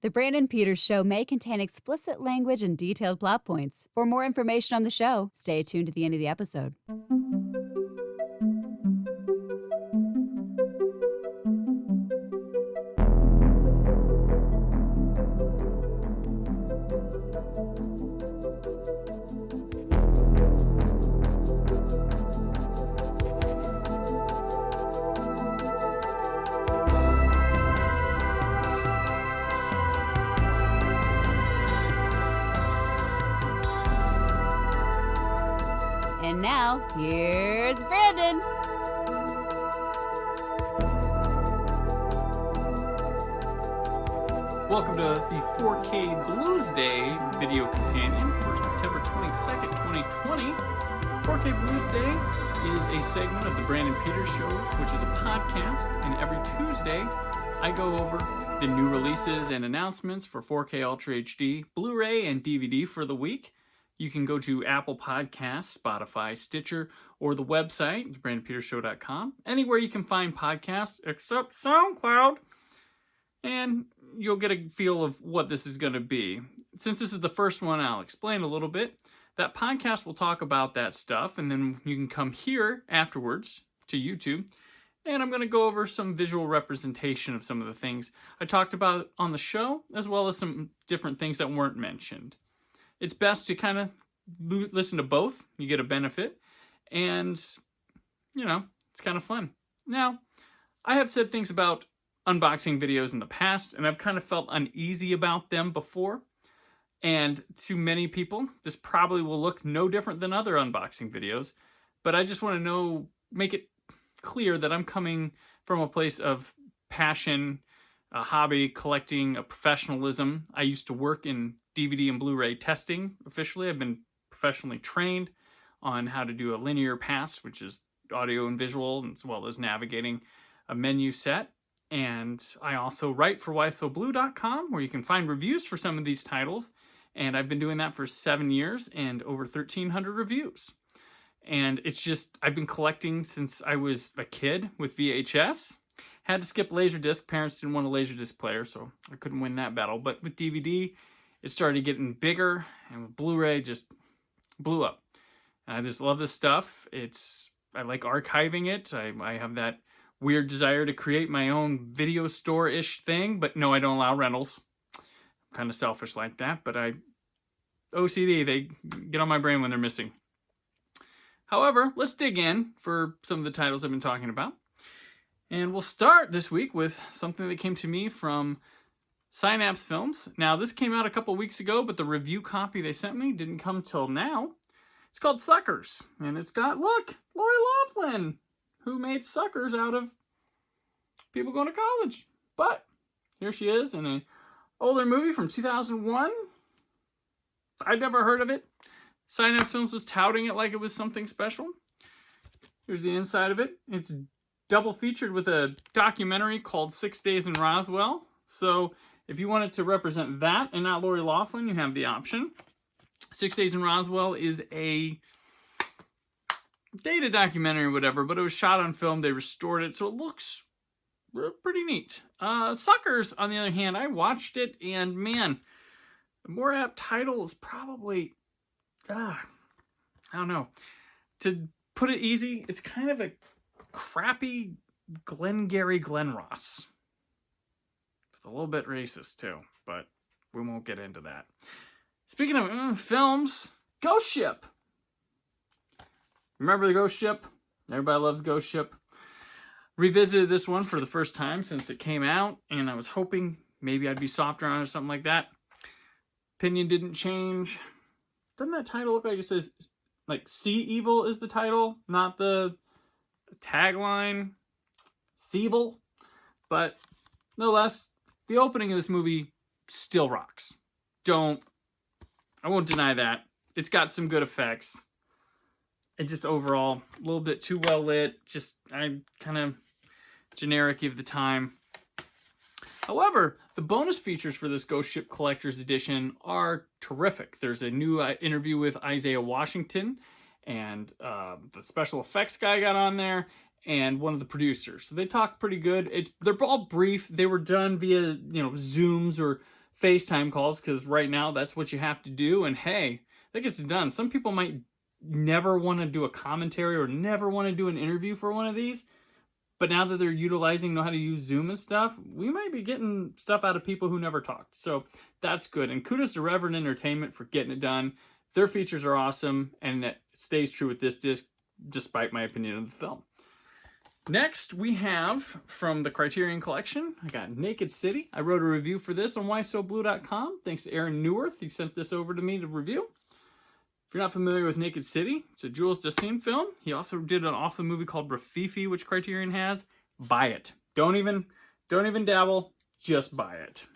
The Brandon Peters Show may contain explicit language and detailed plot points. For more information on the show, stay tuned to the end of the episode. And now, here's Brandon. Welcome to the 4K BLUsday video companion for September 22nd, 2020. 4K BLUsday is a segment of the Brandon Peters Show, which is a podcast, and every Tuesday I go over the new releases and announcements for 4K Ultra HD, Blu-ray, and DVD for the week. You can go to Apple Podcasts, Spotify, Stitcher, or the website, BrandonPetersShow.com, anywhere you can find podcasts except SoundCloud, and you'll get a feel of what this is going to be. Since this is the first one, I'll explain a little bit. That podcast will talk about that stuff, and then you can come here afterwards to YouTube, and I'm going to go over some visual representation of some of the things I talked about on the show, as well as some different things that weren't mentioned. It's best to kind of listen to both. You get a benefit. And, you know, it's kind of fun. Now, I have said things about unboxing videos in the past, and I've kind of felt uneasy about them before. And to many people, this probably will look no different than other unboxing videos. But I just want to make it clear that I'm coming from a place of passion, a hobby, collecting, a professionalism. I used to work in DVD and Blu-ray testing officially. I've been professionally trained on how to do a linear pass, which is audio and visual, as well as navigating a menu set. And I also write for whysoblu.com, where you can find reviews for some of these titles. And I've been doing that for 7 years and over 1,300 reviews. And it's just, I've been collecting since I was a kid with VHS. Had to skip Laserdisc. Parents didn't want a Laserdisc player, so I couldn't win that battle. But with DVD, it started getting bigger, and with Blu-ray, just blew up. And I just love this stuff. I like archiving it. I have that weird desire to create my own video store-ish thing, but no, I don't allow rentals. I'm kind of selfish like that, but OCD, they get on my brain when they're missing. However, let's dig in for some of the titles I've been talking about. And we'll start this week with something that came to me from Synapse Films. Now, this came out a couple weeks ago, but the review copy they sent me didn't come till now. It's called Suckers, and it's got, look, Lori Loughlin, who made Suckers out of people going to college. But here she is in an older movie from 2001. I'd never heard of it. Synapse Films was touting it like it was something special. Here's the inside of it. It's double featured with a documentary called 6 Days in Roswell. So if you wanted to represent that and not Lori Loughlin, you have the option. 6 Days in Roswell is a data documentary or whatever, but it was shot on film. They restored it, so it looks pretty neat. Suckers, on the other hand, I watched it, and man, the more apt title is probably, I don't know. To put it easy, it's kind of a crappy Glengarry Glen Ross. It's a little bit racist too, but we won't get into that. Speaking of films, Ghost Ship. Remember the Ghost Ship? Everybody loves Ghost Ship. Revisited this one for the first time since it came out, and I was hoping maybe I'd be softer on it or something like that. Opinion didn't change. Doesn't that title look like it says, like, Sea Evil is the title, not the tagline? Seevil? But no less, the opening of this movie still rocks. I won't deny that. It's got some good effects. It just overall, a little bit too well lit. I'm kind of generic of the time. However, the bonus features for this Ghost Ship Collector's Edition are terrific. There's a new interview with Isaiah Washington, and the special effects guy got on there, and one of the producers. So they talk pretty good. They're all brief. They were done via Zooms or FaceTime calls, because right now that's what you have to do. And hey, that gets it done. Some people might never want to do a commentary or never want to do an interview for one of these. But now that they're know how to use Zoom and stuff, we might be getting stuff out of people who never talked. So that's good. And kudos to Reverend Entertainment for getting it done. Their features are awesome, and it stays true with this disc, despite my opinion of the film. Next, we have from the Criterion Collection, I got Naked City. I wrote a review for this on whysoblu.com. Thanks to Aaron Neuwirth. He sent this over to me to review. If you're not familiar with Naked City, it's a Jules Dassin film. He also did an awesome movie called Rafifi, which Criterion has. Buy it. Don't even dabble. Just buy it.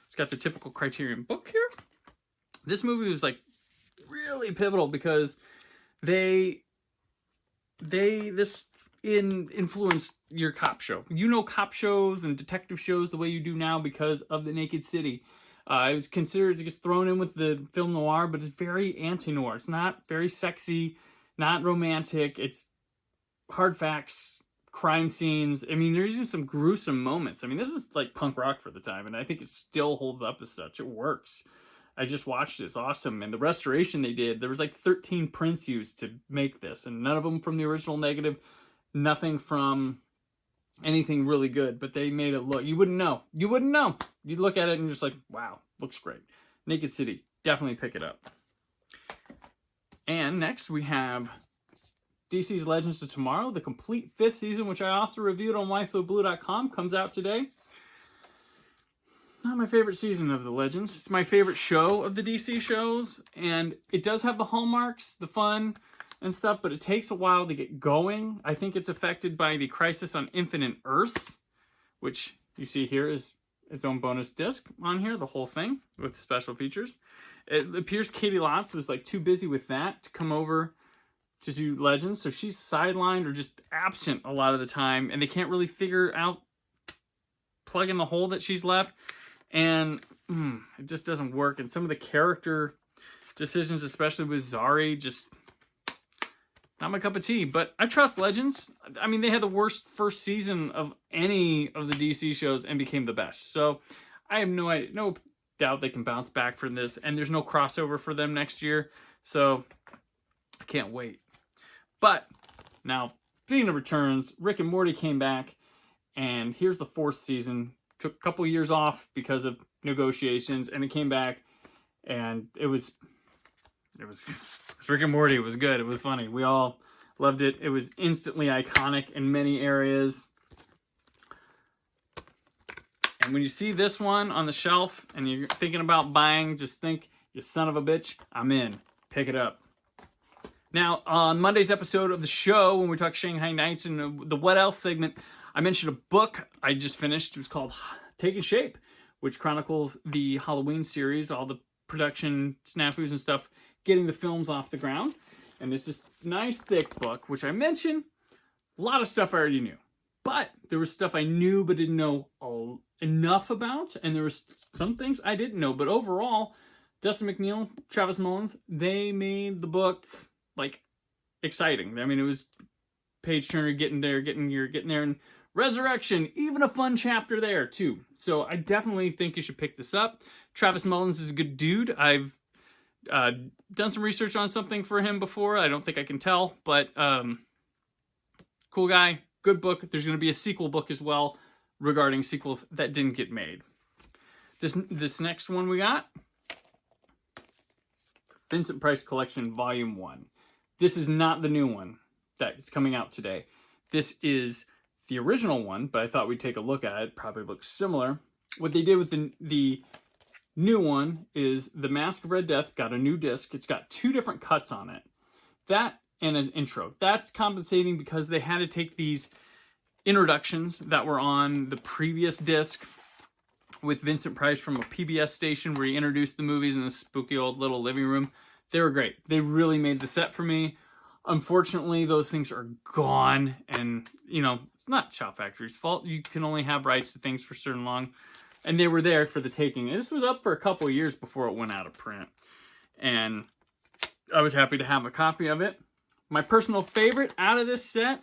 It's got the typical Criterion book here. This movie was like really pivotal because this influenced your cop show. You know cop shows and detective shows the way you do now because of the Naked City. It was considered to get thrown in with the film noir, but it's very anti-noir. It's not very sexy, not romantic. It's hard facts, crime scenes. I mean, there's even some gruesome moments. I mean, this is like punk rock for the time, and I think it still holds up as such. It works. I just watched it. It's awesome. And the restoration they did, there was like 13 prints used to make this, and none of them from the original negative, nothing from anything really good, but they made it look, you wouldn't know. You'd look at it and you're just like, wow, looks great. Naked City, definitely pick it up. And next we have DC's Legends of Tomorrow, the complete 5th season, which I also reviewed on whysoblu.com, comes out today. Not my favorite season of the Legends. It's my favorite show of the DC shows, and it does have the hallmarks, the fun and stuff, but it takes a while to get going. I think it's affected by the Crisis on Infinite Earths, which you see here is its own bonus disc on here, the whole thing with special features. It appears Katie Lotz was like too busy with that to come over to do Legends, so she's sidelined or just absent a lot of the time, and they can't really figure out plugging the hole that she's left, and it just doesn't work. And some of the character decisions, especially with Zari, just not my cup of tea. But I trust Legends. I mean, they had the worst first season of any of the DC shows and became the best. So I have no doubt they can bounce back from this. And there's no crossover for them next year. So I can't wait. But now, speaking of returns, Rick and Morty came back. And here's the 4th season. Took a couple years off because of negotiations. And it came back. And it was Rick and Morty. It was good. It was funny. We all loved it. It was instantly iconic in many areas. And when you see this one on the shelf and you're thinking about buying, just think, you son of a bitch, I'm in. Pick it up. Now, on Monday's episode of the show, when we talked Shanghai Nights and the What Else segment, I mentioned a book I just finished. It was called Taking Shape, which chronicles the Halloween series, all the production snafus and stuff, getting the films off the ground. And it's this nice thick book, which I mentioned, a lot of stuff I already knew. But there was stuff I knew but didn't know enough about. And there was some things I didn't know. But overall, Dustin McNeil, Travis Mullins, they made the book like exciting. I mean, it was page turner, getting there. And Resurrection, even a fun chapter there too. So I definitely think you should pick this up. Travis Mullins is a good dude. I've done some research on something for him before. I don't think I can tell, but cool guy, good book. There's going to be a sequel book as well regarding sequels that didn't get made. This next one we got, Vincent Price Collection Volume 1. This is not the new one that is coming out today. This is the original one, but I thought we'd take a look at it. Probably looks similar. What they did with the new one is The Mask of Red Death got a new disc. It's got 2 different cuts on it. That and an intro. That's compensating because they had to take these introductions that were on the previous disc with Vincent Price from a PBS station where he introduced the movies in a spooky old little living room. They were great. They really made the set for me. Unfortunately, those things are gone, and, you know, it's not Shop Factory's fault. You can only have rights to things for certain long, and they were there for the taking. And this was up for a couple of years before it went out of print, and I was happy to have a copy of it. My personal favorite out of this set,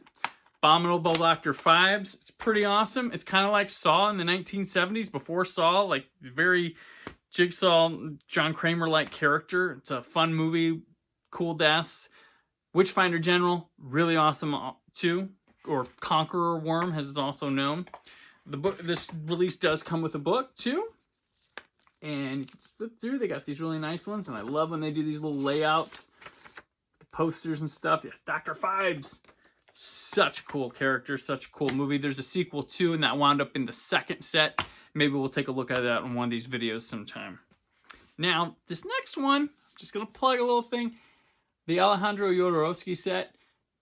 Abominable Dr. Phibes. It's pretty awesome. It's kind of like Saw in the 1970s, before Saw, like very Jigsaw, John Kramer-like character. It's a fun movie, cool deaths. Witchfinder General, really awesome too. Or Conqueror Worm, as it's also known. The book, this release does come with a book too. And you can flip through. They got these really nice ones, and I love when they do these little layouts, the posters and stuff. Yeah, Dr. Phibes, such a cool character, such a cool movie. There's a sequel too, and that wound up in the second set. Maybe we'll take a look at that in one of these videos sometime. Now, this next one, I'm just gonna plug a little thing. The Alejandro Jodorowsky set.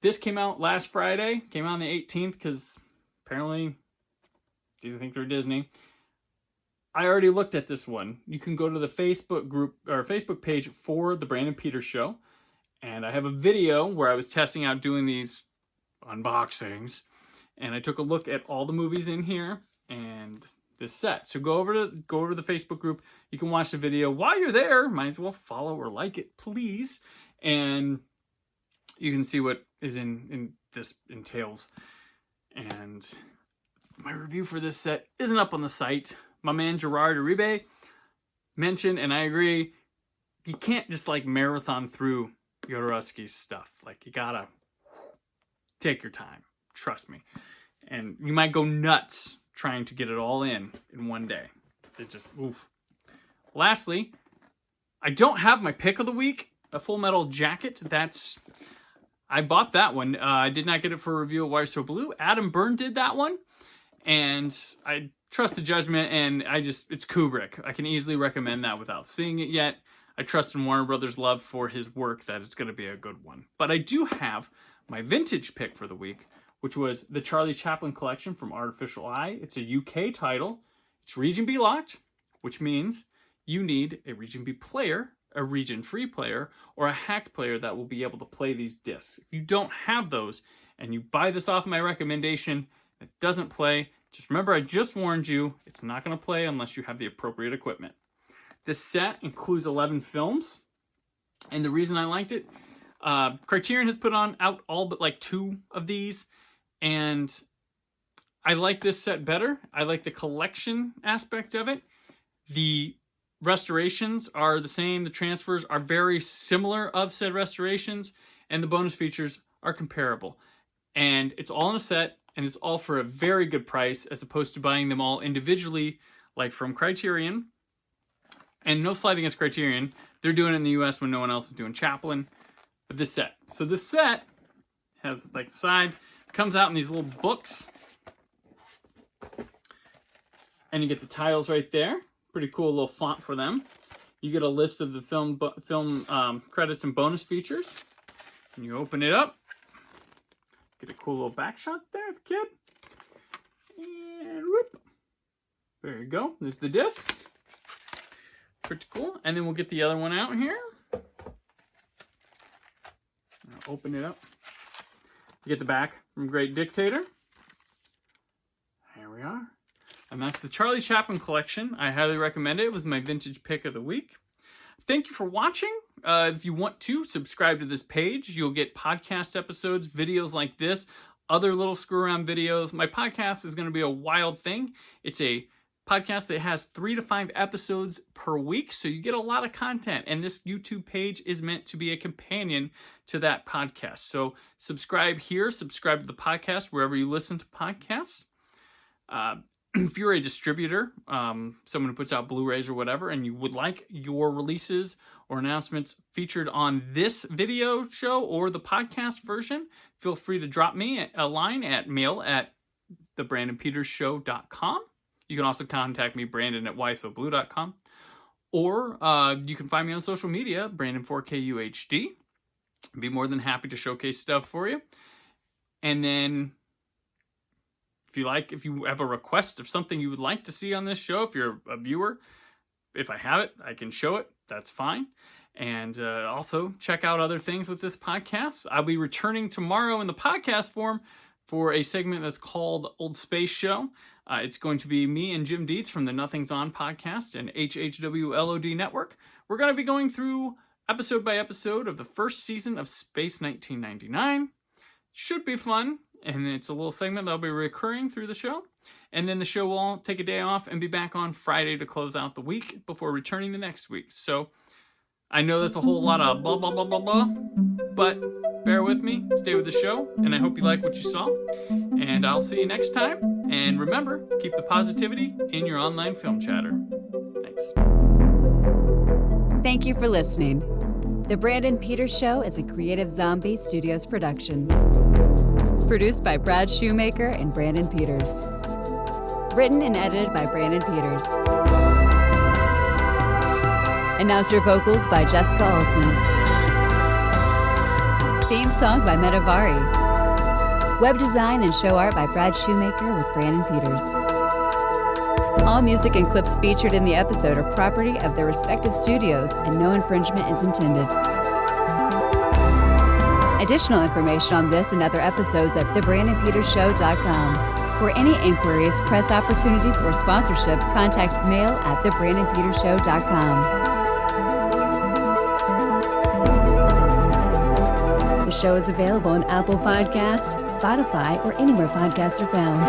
This came out last Friday. Came out on the 18th because apparently, do you think they're Disney? I already looked at this one. You can go to the Facebook group or Facebook page for the Brandon Peters Show. And I have a video where I was testing out doing these unboxings. And I took a look at all the movies in here and this set. So go over to the Facebook group. You can watch the video while you're there. Might as well follow or like it, please. And you can see what is in this entails. And my review for this set isn't up on the site. My man Gerard Uribe mentioned, and I agree, you can't just like marathon through Jodorowsky's stuff. Like, you gotta take your time. Trust me. And you might go nuts trying to get it all in one day. It just, oof. Lastly, I don't have my pick of the week, a Full Metal Jacket. I bought that one. I did not get it for a review of Why So Blue. Adam Byrne did that one. And I trust the judgment, and it's Kubrick. I can easily recommend that without seeing it yet. I trust in Warner Brothers' love for his work that it's going to be a good one. But I do have my vintage pick for the week, which was the Charlie Chaplin collection from Artificial Eye. It's a UK title. It's Region B locked, which means you need a Region B player, a Region Free player, or a hacked player that will be able to play these discs. If you don't have those and you buy this off my recommendation, it doesn't play, just remember I just warned you, it's not going to play unless you have the appropriate equipment. This set includes 11 films, and the reason I liked it, Criterion has put out all but like 2 of these, and I like this set better. I like the collection aspect of it. The restorations are the same. The transfers are very similar of said restorations, and the bonus features are comparable. And it's all in a set, and it's all for a very good price, as opposed to buying them all individually, like from Criterion. And no slight against Criterion. They're doing it in the US when no one else is doing Chaplin. But this set. So this set has, like, the side, comes out in these little books. And you get the titles right there. Pretty cool little font for them. You get a list of the film credits and bonus features. And you open it up. Get a cool little back shot there of the kid. And whoop. There you go. There's the disc. Pretty cool. And then we'll get the other one out here. I'll open it up. You get the back from Great Dictator. Here we are. And that's the Charlie Chaplin collection. I highly recommend it. It was my vintage pick of the week. Thank you for watching. If you want to, subscribe to this page. You'll get podcast episodes, videos like this, other little screw-around videos. My podcast is going to be a wild thing. It's a podcast that has 3 to 5 episodes per week, so you get a lot of content. And this YouTube page is meant to be a companion to that podcast. So subscribe here, subscribe to the podcast wherever you listen to podcasts. If you're a distributor, someone who puts out Blu-rays or whatever, and you would like your releases or announcements featured on this video show or the podcast version, feel free to drop me a line at mail@thebrandonpetersshow.com. You can also contact me, Brandon, at whysoblu.com. Or you can find me on social media, Brandon4KUHD. I'd be more than happy to showcase stuff for you. And then if you have a request of something you would like to see on this show, if you're a viewer, if I have it, I can show it. That's fine. And also check out other things with this podcast. I'll be returning tomorrow in the podcast form for a segment that's called Old Space Show. It's going to be me and Jim Dietz from the Nothing's On podcast and HHWLOD Network. We're going to be going through episode by episode of the first season of Space 1999. Should be fun. And it's a little segment that'll be recurring through the show. And then the show will take a day off and be back on Friday to close out the week before returning the next week. So I know that's a whole lot of blah, blah, blah, blah, blah, but bear with me, stay with the show, and I hope you like what you saw. And I'll see you next time. And remember, keep the positivity in your online film chatter. Thanks. Thank you for listening. The Brandon Peters Show is a Creative Zombie Studios production. Produced by Brad Shoemaker and Brandon Peters. Written and edited by Brandon Peters. Announcer vocals by Jessica Alsman. Theme song by Metavari. Web design and show art by Brad Shoemaker with Brandon Peters. All music and clips featured in the episode are property of their respective studios and no infringement is intended. Additional information on this and other episodes at thebrandonpetershow.com. For any inquiries, press opportunities, or sponsorship, contact mail@thebrandonpetershow.com. The show is available on Apple Podcasts, Spotify, or anywhere podcasts are found.